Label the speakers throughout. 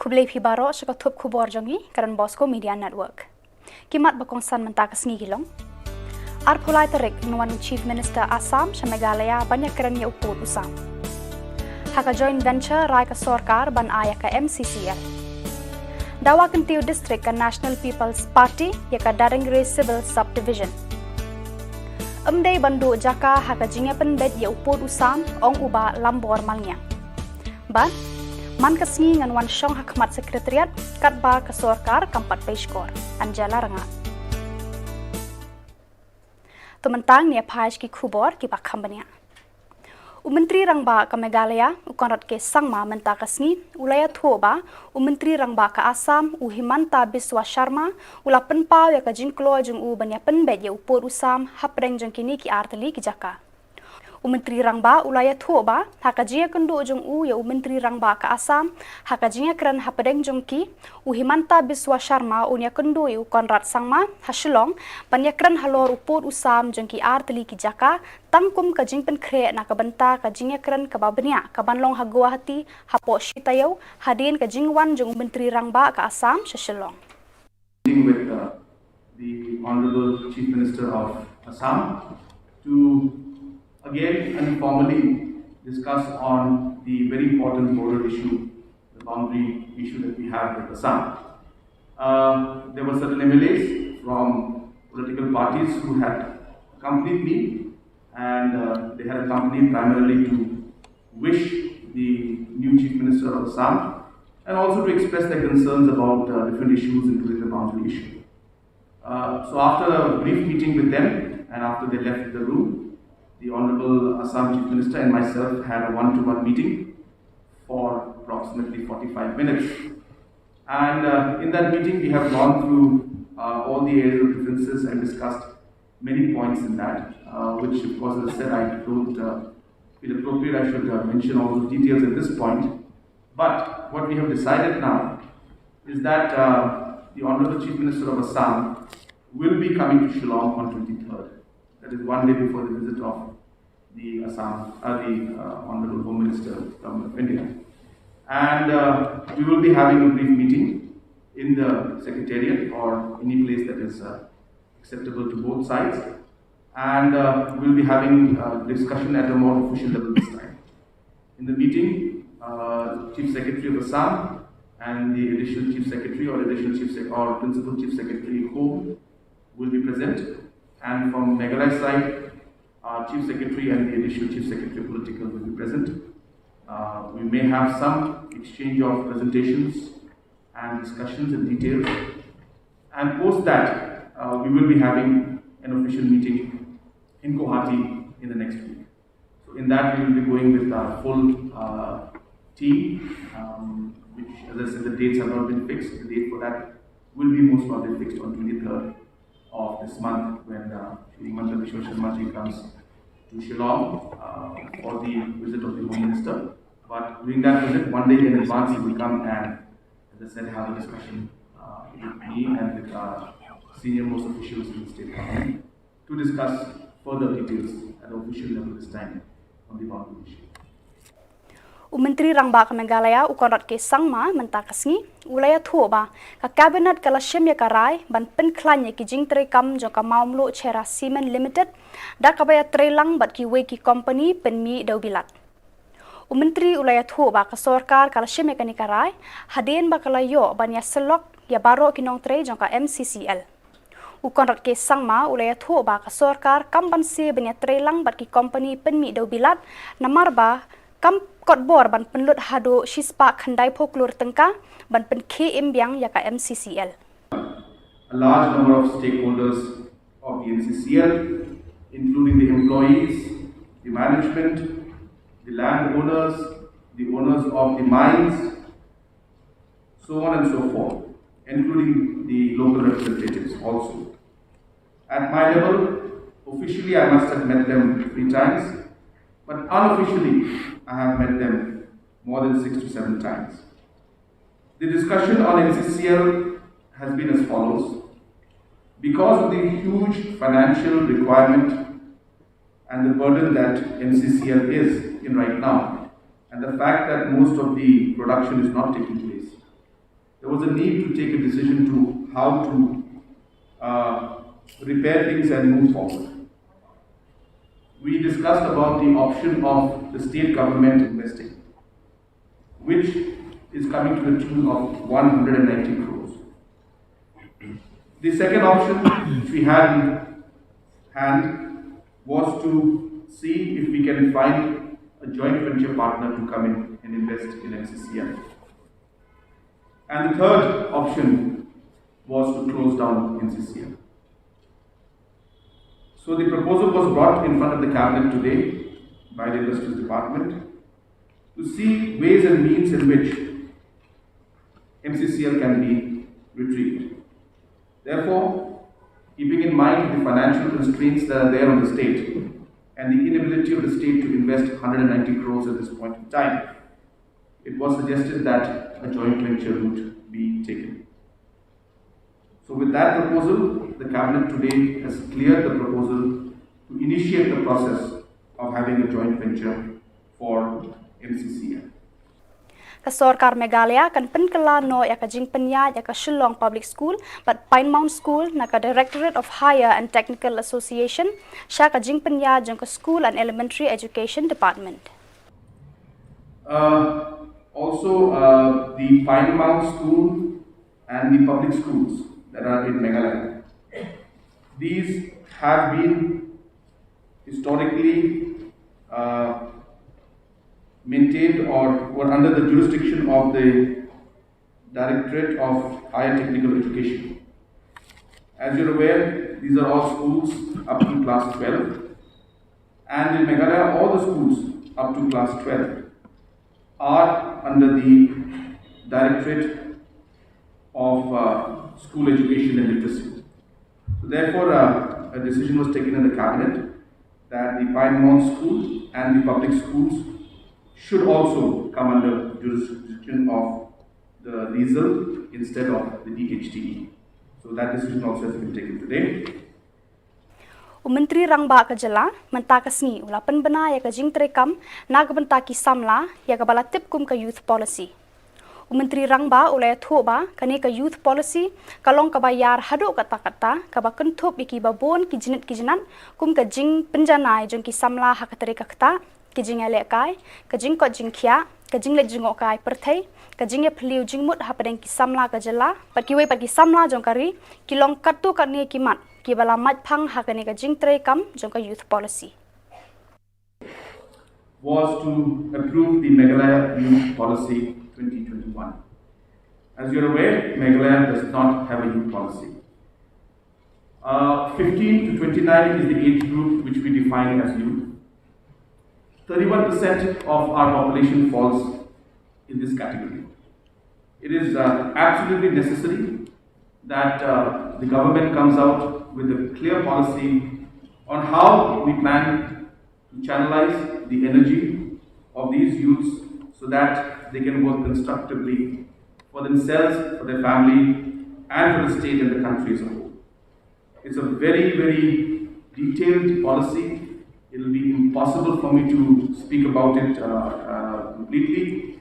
Speaker 1: Kublai Pibaro Shakatup Khubor Jongi, Karan Bosco Media Network. Kimat Bakongsan Mentakas Ngigilong. Arpulai Tarik, Nuan Chief Minister Assam, Meghalaya banyak kerana uput usam. Haka joint venture Raika Sorkar ban ayaka MCCL. Dawa Kentiu District ka National People's Party yaka Darangre Civil Subdivision. Umday bandu jaka haka jingapan bed ya uput usam ong uba lambor malnya. Ban man kasngi ngan wan syong hakmat sekretariat katba ka Sorkar kampat peshkor Anjala Rangat. Tumentang ni apaj ki Khubor ki bakhambania. Menteri Rangba ka Meghalaya ukonrat ke sangma menta kasngi ulaya thoba Menteri Rangba ka Assam Himanta Biswa Sharma ula penpaw ya ka jingklo jung banya penbet ya upor usam hapreng jung kini ki arteli ki jaka. Menteri Rangba ulaya thoba hakajia kendo jung ya Menteri Rangba ka Assam hakajia kran hapreng jung ki Himanta Biswa Sharma unya kendo ya ukonrat sangma Shillong banya kran halor upor usam jung ki arteli ki jaka tangkum ka jingpen kre na ka banta ka jingya kran ka babnya ka banlong ha Guwahati hapo shitayaw hadin ka jingwan jung Menteri Rangba ka Assam Shillong.
Speaker 2: With the Honorable Chief Minister of Assam to again informally discuss on the very important border issue, the boundary issue that we have with Assam. There were certain MLAs from political parties who had accompanied me, and they had accompanied primarily to wish the new Chief Minister of Assam and also to express their concerns about different issues, including the boundary issue. So after a brief meeting with them and after they left the room, the Honorable Assam Chief Minister and myself had a one-to-one meeting for approximately 45 minutes. And in that meeting, we have gone through all the areas of differences and discussed many points in that, which of course, as I said, I don't feel appropriate. I should mention all those details at this point. But what we have decided now is that the Honorable Chief Minister of Assam will be coming to Shillong on 23rd. That is one day before the visit of the Honorable Home Minister, Government of India. And we will be having a brief meeting in the Secretariat or any place that is acceptable to both sides. And we'll be having a discussion at a more official level this time. In the meeting, Chief Secretary of Assam and the Additional Chief Secretary or Principal Chief Secretary Home will be present. And from Meghalaya side, our Chief Secretary and the Additional Chief Secretary Political will be present. We may have some exchange of presentations and discussions in details. And post that, we will be having an official meeting in Guwahati in the next week. So in that, we will be going with our full team, which, as I said, the dates have not been fixed. The date for that will be most probably fixed on 23rd of this month when Himanta Biswa Sharma comes to Shillong for the visit of the Home Minister. But during that visit, one day in advance, he will come and, as I said, have a discussion with me and with our senior most officials in the state government to discuss further details at the official level this time on the boundary issue.
Speaker 1: Menteri Rangba ka Meghalaya ukonrat ke sangma menta kasngi ulaya thoba ka cabinet kala shemya karai ban penklanya ki jingtre kam jo ka maumlo chera cement limited da ka baya trelang bat ki we ki company penmi daubilat. Menteri ulaya thoba ka Sorkar kala shemya ka ni karai haden bakala yo ban ya selok ya baro kinong tre jo ka MCCL. Ukonrat ke sangma ulaya thoba ka Sorkar kam ban se ban ya trelang bat ki company penmi daubilat namarba kam kotbor ban penlut hado shispa khandai phoklur tengka ban pen KM biang yaka MCCL.
Speaker 2: A large number of stakeholders of the MCCL, including the employees, the management, the landowners, the owners of the mines, so on and so forth, including the local representatives also. At my level, officially I must have met them 3 times, but unofficially I have met them more than 6 to 7 times. The discussion on MCCL has been as follows. Because of the huge financial requirement and the burden that MCCL is in right now, and the fact that most of the production is not taking place, there was a need to take a decision to how to repair things and move forward. We discussed about the option of the state government investing, which is coming to the tune of 190 crores. The second option which we had in hand was to see if we can find a joint venture partner to come in and invest in MCCL. And the third option was to close down MCCL. So the proposal was brought in front of the cabinet today by the Industries Department to see ways and means in which MCCL can be retrieved. Therefore, keeping in mind the financial constraints that are there on the state and the inability of the state to invest 190 crores at this point in time, it was suggested that a joint venture route be taken. So with that proposal, the cabinet today has cleared the proposal to initiate the process of having a joint venture for MCCL.
Speaker 1: Kasorkar Meghalaya kan penkela no ya ka jingpenya ya ka Shillong Public School but Pine Mount School na ka Directorate of Higher and Technical Association sya ka jingpenya jong ka School and Elementary Education Department.
Speaker 2: Also, the Pine Mount School and the public schools that are in Meghalaya. These have been historically maintained or were under the jurisdiction of the Directorate of Higher Technical Education. As you're aware, these are all schools up to class 12, and in Meghalaya all the schools up to class 12 are under the Directorate of School Education and Literacy. So therefore, a decision was taken in the cabinet that the Pine Mount School and the public schools should also come under jurisdiction of the diesel instead of the DHTE. So that decision also has been taken today.
Speaker 1: Menteri Rangba Ka Jylla mentakasni ula penbena ya ka jingtrekam nagbentaki samla ya ka balatip kum ka youth policy. Menteri Rangba ulaya thoba kani ka youth policy kalong ka bayar haduk kata-kata ka ba kentup iki babon ki jinat kum ka jing penjanai jong ki samla hakateri ka kata ki jing elekai ka jing ko jing khia ka jing le jing okai perthai ka jing ya phliu jing mut hapadeng ki samla ka Jylla pat ki wei pat ki samla jong kari ki long katu ka ni ki mat ki bala mat phang hakani ka jing trekam jong ka youth policy
Speaker 2: was to approve the Meghalaya Youth Policy 2021. As you're aware, Meghalaya does not have a youth policy. 15 to 29 is the age group which we define as youth. 31% of our population falls in this category. It is absolutely necessary that the government comes out with a clear policy on how we plan to channelize the energy of these youths so that they can work constructively for themselves, for their family, and for the state and the country as a whole. It's a very, very detailed policy. It will be impossible for me to speak about it completely,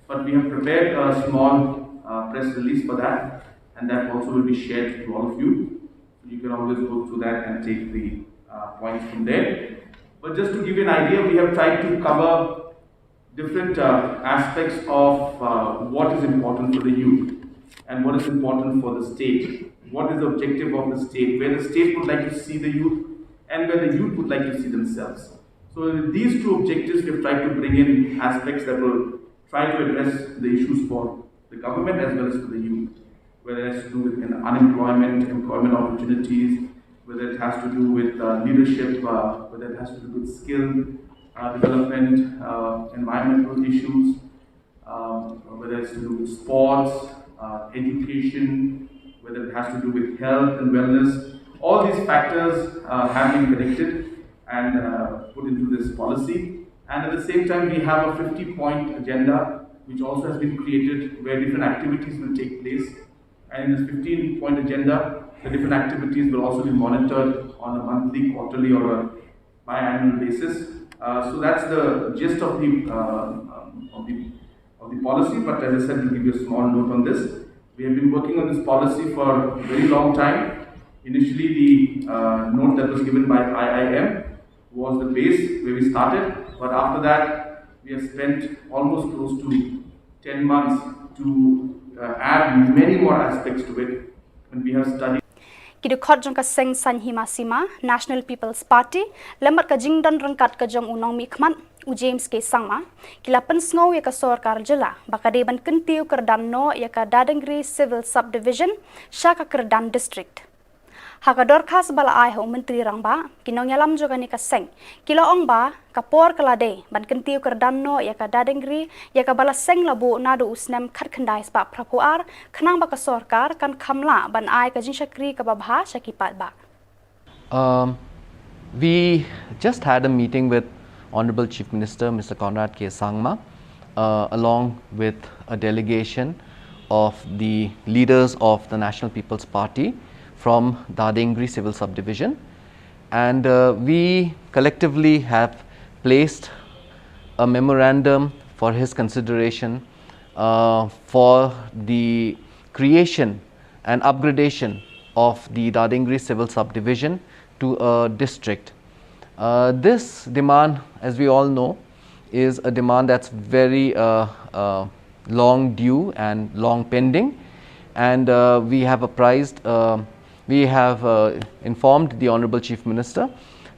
Speaker 2: but we have prepared a small press release for that, and that also will be shared to all of you. You can always go through that and take the points from there. But just to give you an idea, we have tried to cover different aspects of what is important for the youth and what is important for the state. What is the objective of the state, where the state would like to see the youth and where the youth would like to see themselves. So these two objectives, we have tried to bring in aspects that will try to address the issues for the government as well as for the youth, whether it has to do with unemployment, employment opportunities, whether it has to do with leadership, whether it has to do with skill development, environmental issues, whether it's to do with sports, education, whether it has to do with health and wellness. All these factors have been connected and put into this policy. And at the same time, we have a 50-point agenda, which also has been created, where different activities will take place. And in this 15-point agenda, the different activities will also be monitored on a monthly, quarterly, or a biannual basis. So that's the gist of the policy. But as I said, we'll give you a small note on this. We have been working on this policy for a very long time. Initially, the note that was given by IIM was the base where we started, but after that, we have spent almost close to 10 months to add many more aspects to it, and we have studied.
Speaker 1: Kidukot jong ka seng san hima sima National People's Party lembat ka jingdan rangkat ka jong unong mikman u James ke sangma kila pensngau ya ka sorkar jela bakade ban kentiu kerdan no ya ka Dadangri Civil Subdivision syaka kerdan district. Haka dorkas bala ai ho menteri rangba kinong yalam juga ni ka seng kila ong ba kapor kalade ban kentiu kerdan no ya ka Dadangri ya ka bala seng labu nadu usnem khat khandai spa prapuar khnang ba ka sorkar kan khamla ban ai ka jinshakri ka babha shakipat ba.
Speaker 3: We just had a meeting with Honorable Chief Minister Mr. Conrad K. Sangma along with a delegation of the leaders of the National People's Party from Dadangri Civil Subdivision, and we collectively have placed a memorandum for his consideration for the creation and upgradation of the Dadangri Civil Subdivision to a district. This demand, as we all know, is a demand that's very long due and long pending, and we have apprised we have informed the Honorable Chief Minister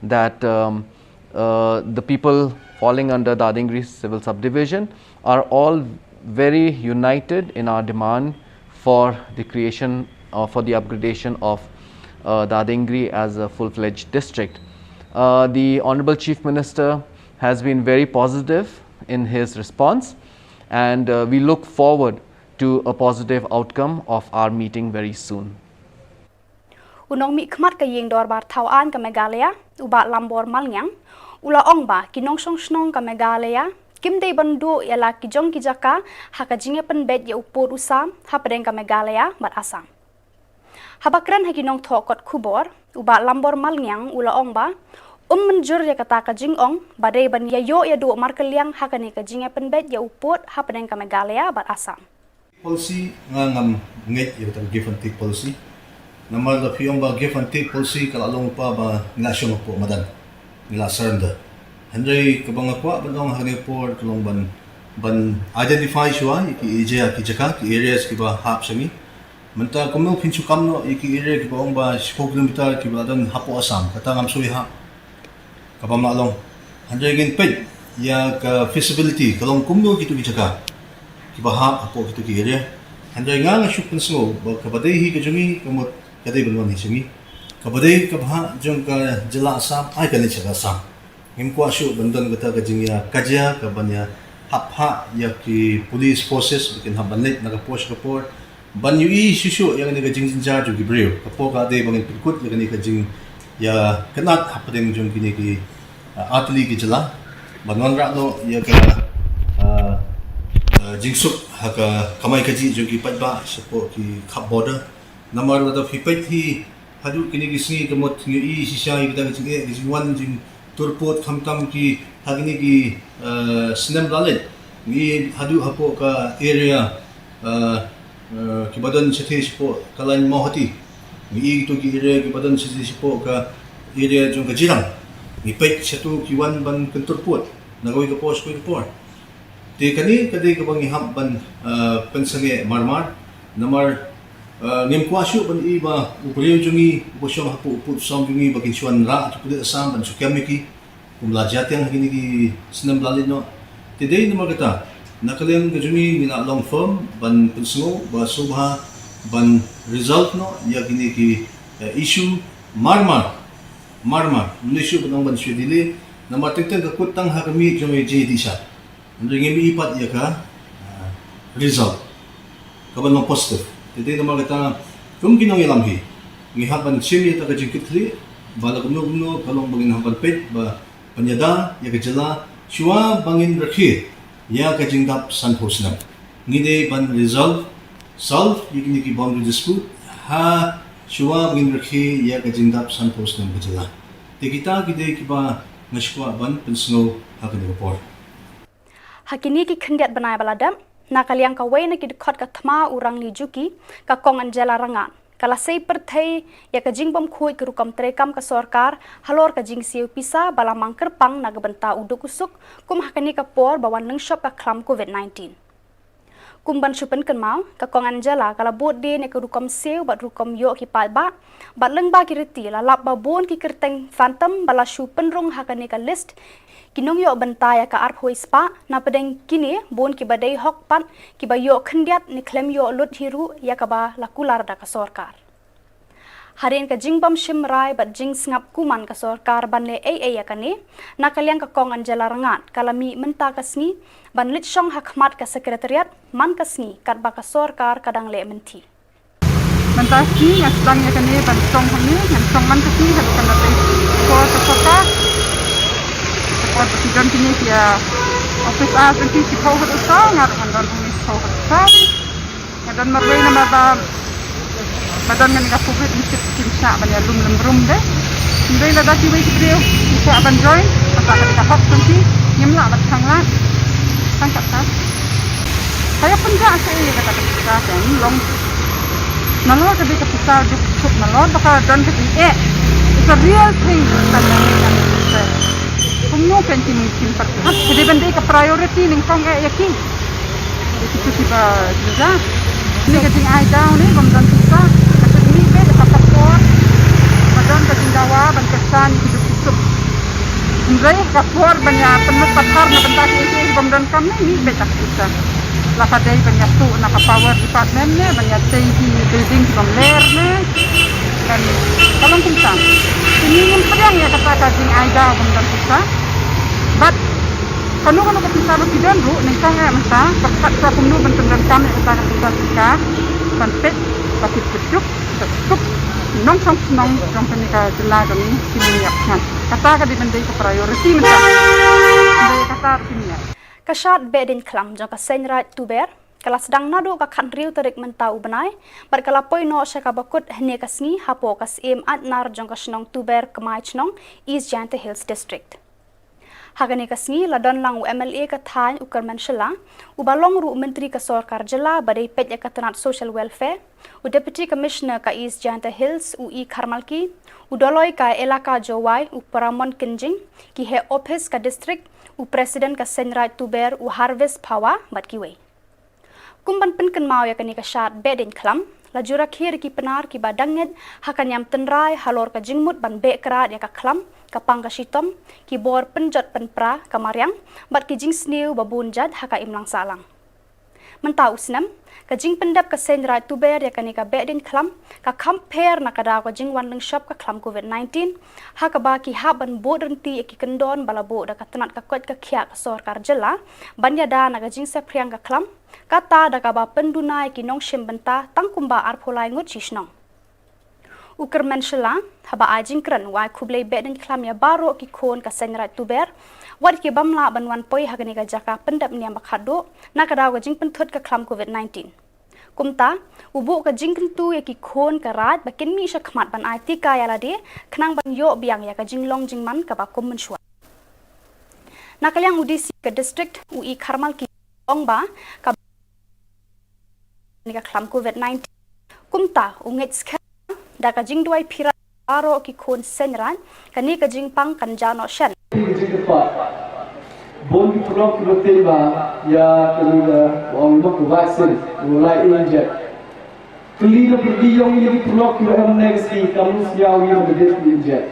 Speaker 3: that the people falling under Dadangri Civil Subdivision are all very united in our demand for the creation for the upgradation of Dadangri as a full-fledged district. The Honorable Chief Minister has been very positive in his response, and we look forward to a positive outcome of our meeting very soon.
Speaker 1: Unong mi khmat ka yeng dor bar thawan ka Meghalaya uba lambor malnyang ula ong ba kinong song snong ka Meghalaya kim dei bandu yala kijong kijaka haka jinge pen bet ya upur usam hapadeng ka Meghalaya mat asam. Habakran ha kinong thokot khubor uba lambor malnyang ula ong ba menjur ya kata ka jingong badai ban ya yo ya do markeliang haka ni ka jinge pen bet ya upur hapadeng ka Meghalaya mat asam.
Speaker 4: Policy ngam nget ya ta give and take policy. Nama da piyong ba give and take policy kalalong pa ba ngasyon po madan nila surrender. Handai kabang akwa badong hane por kalong ban identify siya ki area ki jaka ki areas ki ba hap sami. Menta kumno pinchu kamno ki area ki ba ong ba 10 kilometer ki ba dan hapo asam kata ngam suwi ha. Kabam na along handai gin pet ya ka feasibility kalong kumno ki tu ki jaka ki ba hap hapo ki tu ki area. Handai nga nga shuk penso ba kabadai hi ka jungi kamot kadai balwan hi jungi. Kabadai kabha jong ka jila asam ai ka ni chaka asam. Ngim ko asyo bandan kata ka jingya kajya ka banya hapha ya ki police forces bikin habanlit naga post report banyu I shisho yang ni ka jing jar ju gibreo kapo ka dai bangin pikut ya ni ka jing ya kanat hapadeng jong kini ki atli ki jila banwan ra no ya ka jingsuk haka kamai kaji jong ki patba sepo ki khap border namar da fipet hi hadu kini ki singi kamot ngi I shisha kita ka jing wan jing turpot khamtam ki hagini ki sinem lalet ngi hadu hapo ka area ki badan sethi sipo kalain mohati ngi to ki area ki badan sethi sipo ka area jong ka jirang ngi pet setu ki wan ban kenturpot nagawi ka post ko report te kani kadai ka bang iham ban pensange marmar namar ngem kwasyo ban iba uprio jungi bosong hapo uput som jungi bakin suan ra tu kude asam ban sukyamiki kumla jatyang hagini ki sinam lalin no today namar kata nakaleng ka jungi ngina long firm ban pensngo ba subha ban result no ya gini ki issue marmar issue ban ban shedile namar tengteng ka kutang hakami jungi JD sha ngem ipat ya ka result kaban no positive today naman kita kung ginong ilam hi ngihaban simi ta ka jingkitli bala gumno kalong bangin haban pet ba panyada ya ka jala shua bangin rakhi ya ka jingdap san hosnam ngide ban resolve solve yigni ki boundary dispute ha shua bangin rakhi ya ka jingdap san hosnam ka jala te kita gide ki ba ngashwa ban pensno ha ka report
Speaker 1: Hakini ki khendiat banai baladam nakaliang kawai na kidukot ka thma urang ni juki ka kong Angela rangan. Kala sei perthei ya ka jingbom khui ka rukam trekam ka sorkar halor ka jing siu pisa balamang kerpang na gabenta uduk usuk kum hakani ka por bawan nang shop ka klam COVID-19. Kumban supen kan mau ka kong Angela kala bot de ne ka rukam siu bat rukam yo ki pat ba bat leng ba kiriti la lap ba bon ki kerteng phantom bala supen rung hakani ka list kinong yo bentaya ka arp hoi spa na pedeng kini bon ki badai hok pat ki ba yo khendiat ni klem yo lut hiru ya ka ba lakular da ka sorkar harin ka jingbam shimrai bat jing ngap kuman ka sorkar ban le ya kani na kaliang ka kong Angela rangat kalami menta ka sngi ban lit shong hakmat ka sekretariat man ka sngi kat ba ka sorkar kadang le menti
Speaker 5: menta sngi ya sedang ya kani ban shong kami yang shong man ka sngi hat kan te ko ka sorkar ko presiden kini ya office as and si ko hat usah ngar kan dan ni ko hat usah dan marway na badan nga nga public misip kimsa ban ya lum de ndai la dati wei kideu ko aban join ata ka hok tunti nyemla bat khangla tangkap ta saya pun ja saya kata kita kan long nalo ka ka pisa duk kut nalo baka dan ka it's a real thing kan kumno kan tim perhat jadi benda ka priority ning kong yakin itu tiba juga ini keting ai down ni bamdan kita kasini be ka support badan ka tindawa ban kesan hidup ndai ka for banya penut pathar na benda ini bamdan kami ni be tak kita lapa dai banya tu na ka power department ne banya tinggi building nomor ne dan kalau kita ini yang pedang ya kata keting ai down bamdan kita but kanu ka pisa presiden ru ning kang masa perkat sa kumnu bentengan kami kata kita panpet pakit pejuk tutup nong sang nong jong penika jela kami sini kan kata ka di bendai ka priority masa bendai kata kimia
Speaker 1: kashat bedin klam jong ka senra tuber kala sedang nado ka khanriu tarik mentau benai bar kala poino sha ka bakut hne ka sngi hapo ka sim atnar jong ka snong tuber kemai chnong East Jante Hills District hagani ka sngi ladon lang MLA ka than ukarman shilla ubalong ru menteri ka sorkar jela badai pet ya ka tanat social welfare u deputy commissioner ka East Jante Hills u Karmalki u doloi ka elaka jowai u paramon kinjing ki he office ka district u president ka senrai tuber u harvest pawa bat kiwe kumban penken mau ya kani ka shat bedin klam la jura khir ki penar ki badanget hakanyam tenrai halor ka jingmut ban be krat ya ka klam ka pangka shitom ki bor penjot penpra kamaryang bat ki jing sniu babun jad haka imlang salang mentau snam ka jing pendap ka senrai tuber ya kani ka bedin klam ka compare na kada ka jing wan leng shop ka klam COVID-19 haka ba ki haban bodrenti ki kendon balabo da ka tanat ka kwat ka khya ka sorkar jela banya da na ka jing sa priang ka klam kata da ka ba pendunai ki nong shim benta tangkumba arpholai ngut chisnong uker menshela haba ajing kran wai khublei bedin klam ya baro ki khon ka senrai tuber wat ki bamla banwan poi hagani ka jaka pendap niam bakhado na ka daw ka jing penthut ka klam COVID-19 kumta ubu ka jing kentu ya ki khon ka rat bakin mi sha khmat ban ai ti ka ya la de khnang ban yo biang ya ka jing long jing man ka ba kum menshwa na kalyang udisi ka district ui Karmal ki ong ba ka ni ka klam COVID-19 kumta unget da ka jing duai phira aro ki khon senran kani ka jing pang kanjano shen
Speaker 6: bon ki prok rote ba ya kini wong mo vaccine mulai inject kli na pergi yang ini prok ki am next ki kamu siaw yang bedet inject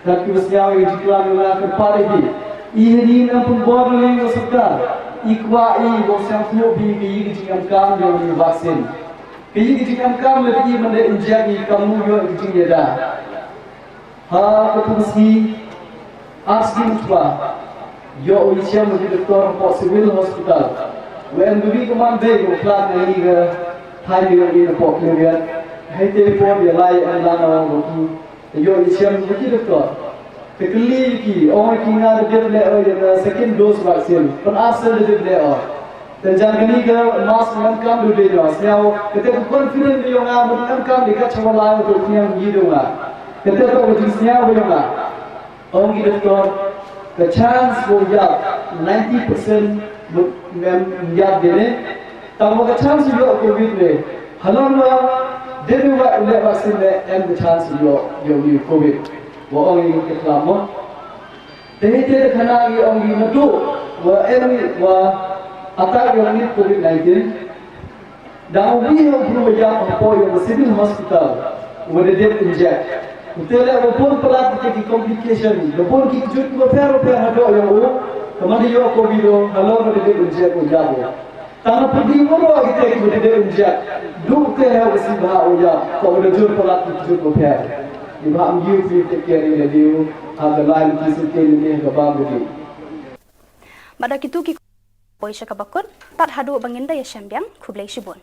Speaker 6: tak ki siaw yang diklan na kepare ki ini na pun bor leng sabda ikwa I go sang flu bi ki jing kam yang vaccine kini jing kam lebih mende inject ki kamu yo jing ya ha kepusi asking twa yo ujian menjadi doktor po civil hospital when dubi keman bego plan ni ga thai ni po klinik hai telefon ya lai an la no ki yo ujian menjadi doktor tekli ki orang ki na de le second dose vaccine pan asal de le dan jangan ni ga mas ngam kam du de no siao kete confident yo nga mun kam de ka chawala to tiang gi do nga kete ko ji siao yo nga orang ki doktor the chance will yap 90% yap dene Tama ka chance yo COVID le. Halon ma demi wa ule vaccine le em ka chance yo COVID. Wa ong yi keklamo. Tehi te khana yi ong yi natu wa em wa attack yo ni COVID-19. Now we have grown up in the civil hospital with a deep inject. Utele wapun pelat ki complication. Wapun ki jut ko pero hado yo. Kamani yo COVID halo with a deep inject ko jabo. Tana pergi mo kita with a deep inject. Do te have si bha o ya ko with jut pelat ki jut ko pero. If I'm you to take care of you, have the line to sit in the bang with you.
Speaker 1: Pada kitu ki Boy Shakabakun, tat hadu banginda ya syambiang kublai shibun.